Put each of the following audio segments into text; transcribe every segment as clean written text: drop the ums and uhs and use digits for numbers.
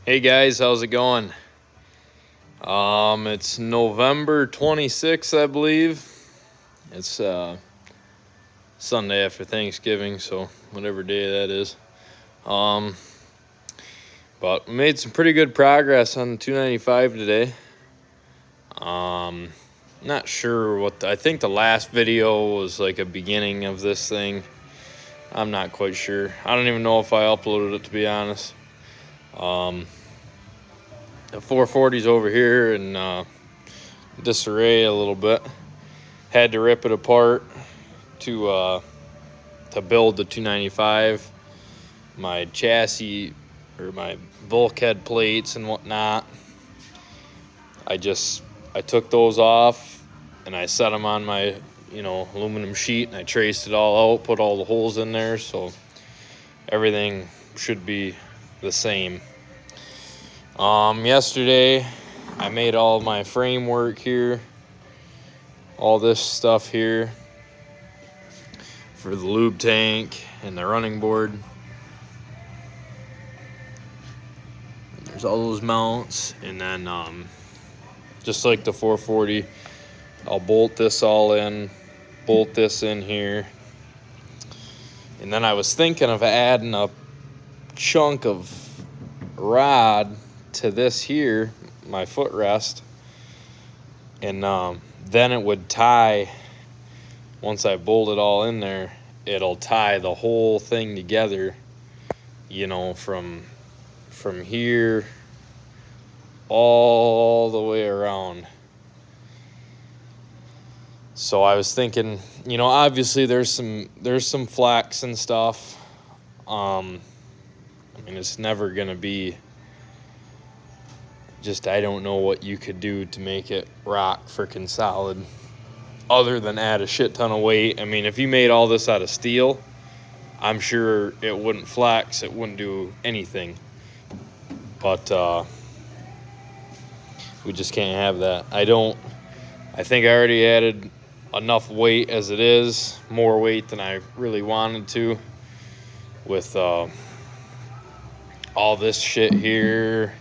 Hey guys, how's it going? It's November 26th, I believe. It's Sunday after Thanksgiving, so whatever day that is. But we made some pretty good progress on the 295 today. Not sure what I think the last video was like a beginning of this thing. I'm not quite sure. I don't even know if I uploaded it, to be honest. The 440's over here in disarray a little bit. Had to rip it apart to build the 295. My chassis or my bulkhead plates and whatnot. I took those off and I set them on my aluminum sheet, and I traced it all out, put all the holes in there, so everything should be the same. Yesterday I made all my framework here, all this stuff here for the lube tank and the running board. There's all those mounts, and then just like the 440, I'll bolt this all in, bolt this in here, and then I was thinking of adding a chunk of rod to this here, my footrest, and then it would tie. Once I bolt it all in there, it'll tie the whole thing together, from here all the way around. So I was thinking, obviously there's some flex and stuff. I mean, it's never gonna be just, I don't know what you could do to make it rock freaking solid other than add a shit ton of weight. I mean, if you made all this out of steel, I'm sure it wouldn't flex, it wouldn't do anything. But we just can't have that. I think I already added enough weight as it is, more weight than I really wanted to, with all this shit here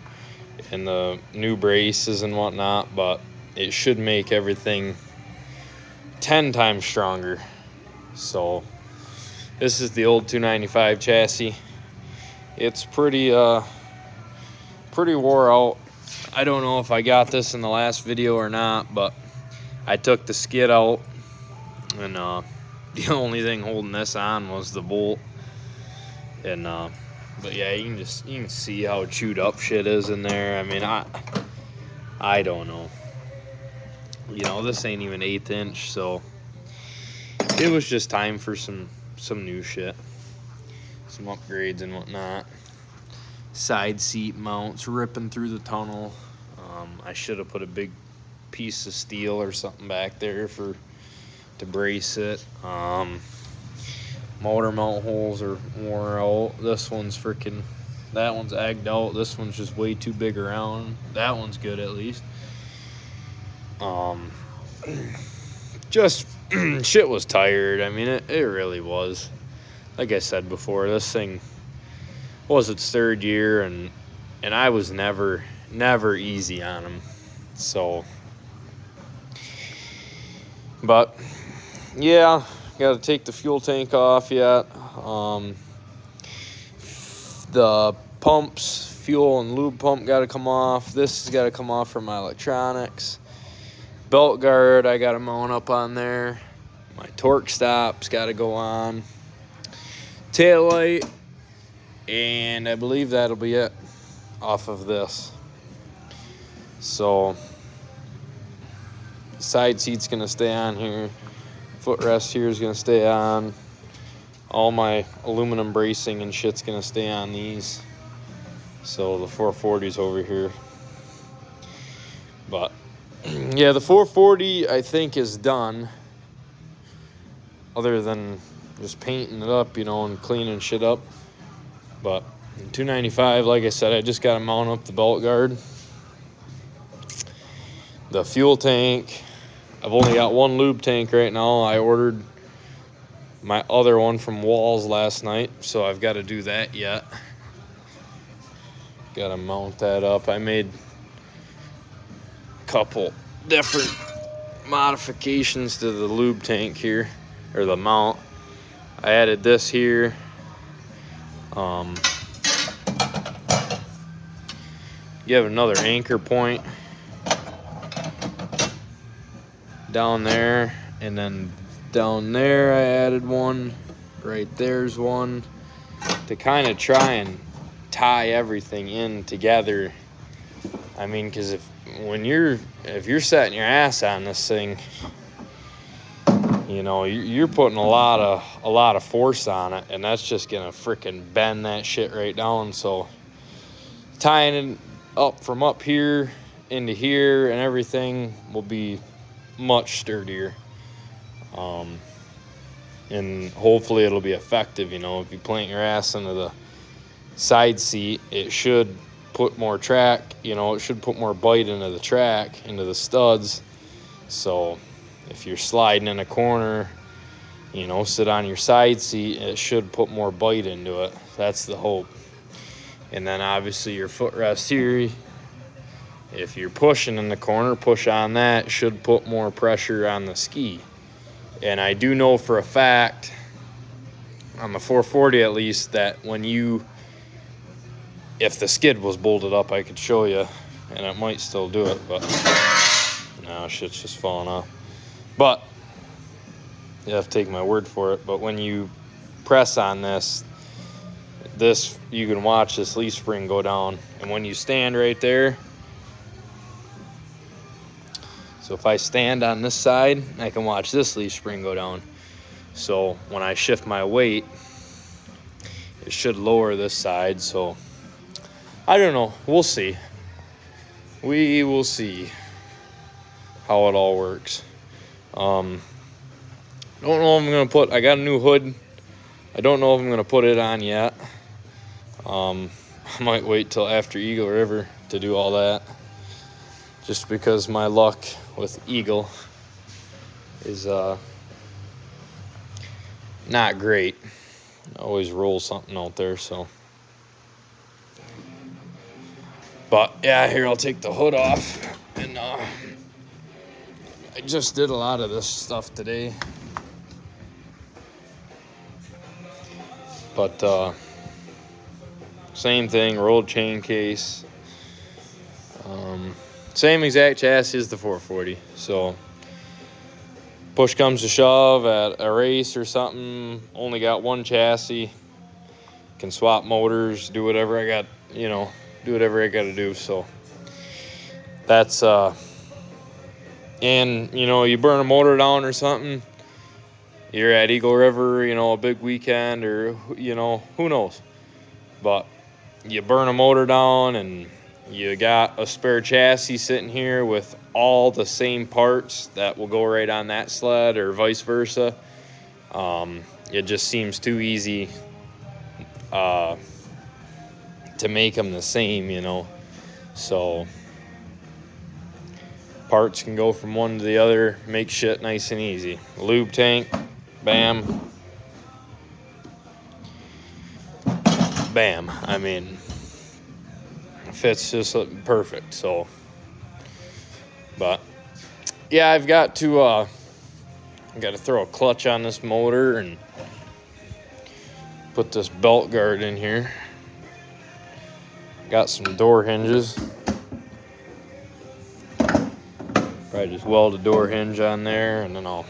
and the new braces and whatnot, but it should make everything 10 times stronger. So this is the old 295 chassis. It's pretty wore out. I don't know if I got this in the last video or not, but I took the skid out, and the only thing holding this on was the bolt. And but yeah, you can see how chewed up shit is in there. I mean, I don't know. This ain't even 1/8 inch, so it was just time for some new shit, some upgrades and whatnot. Side seat mounts ripping through the tunnel. I should have put a big piece of steel or something back there to brace it. Motor mount holes are worn out. This one's that one's agged out. This one's just way too big around. That one's good at least. Just shit was tired. I mean, it really was. Like I said before, this thing was its 3rd year, and I was never easy on them. So, but yeah, got to take the fuel tank off yet. The pumps, fuel and lube pump, got to come off. This has got to come off for my electronics. Belt guard, I got to mount up on there. My torque stop's got to go on. Tail light, and I believe that'll be it off of this. So side seat's gonna stay on here. Footrest here is gonna stay on. All my aluminum bracing and shit's gonna stay on these. So the 440's over here. But yeah, the 440 I think is done, other than just painting it up, and cleaning shit up. But 295, like I said, I just got to mount up the belt guard. The fuel tank, I've only got one lube tank right now. I ordered my other one from Walls last night, so I've got to do that yet. Gotta mount that up. I made a couple different modifications to the lube tank here, or the mount. I added this here. You have another anchor point down there, and then down there I added one. Right there's one, to kind of try and tie everything in together. I mean, because if you're setting your ass on this thing, you know, you're putting a lot of force on it, and that's just gonna freaking bend that shit right down. So tying it up from up here into here and everything will be much sturdier, and hopefully it'll be effective. You know, if you plant your ass into the side seat, it should put more track, you know, it should put more bite into the track, into the studs. So if you're sliding in a corner, you know, sit on your side seat, it should put more bite into it. That's the hope. And then obviously your footrest here, if you're pushing in the corner, push on that, should put more pressure on the ski. And I do know for a fact, on the 440 at least, that if the skid was bolted up, I could show you, and it might still do it, but no, shit's just falling off. But you have to take my word for it. But when you press on this, you can watch this leaf spring go down, and when you stand right there, so if I stand on this side, I can watch this leaf spring go down. So when I shift my weight, it should lower this side. So I don't know, we'll see. We will see how it all works. Don't know if I'm gonna I got a new hood. I don't know if I'm gonna put it on yet. I might wait till after Eagle River to do all that, just because my luck with Eagle is not great. I always roll something out there, so. But yeah, here, I'll take the hood off, and I just did a lot of this stuff today. But same thing, rolled chain case. Same exact chassis as the 440. So push comes to shove at a race or something, only got one chassis, can swap motors, do whatever I got, you know, do whatever I got to do. So that's and you know, you burn a motor down or something, you're at Eagle River, you know, a big weekend, or you know, who knows, but you burn a motor down and you got a spare chassis sitting here with all the same parts that will go right on that sled, or vice versa. It just seems too easy to make them the same, you know. So parts can go from one to the other, make shit nice and easy. Lube tank, bam, bam. I mean, fits just perfect. So, but yeah, I've got to throw a clutch on this motor and put this belt guard in here. Got some door hinges. Probably just weld a door hinge on there, and then I'll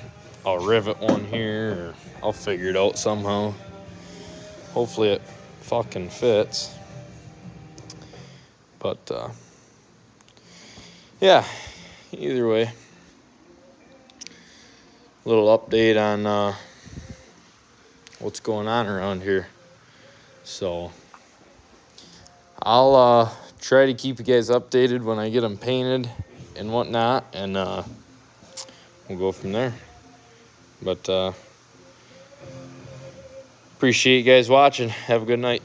rivet one here, or I'll figure it out somehow. Hopefully it fucking fits. But yeah, either way, a little update on what's going on around here. So I'll try to keep you guys updated when I get them painted and whatnot, and we'll go from there. But appreciate you guys watching. Have a good night.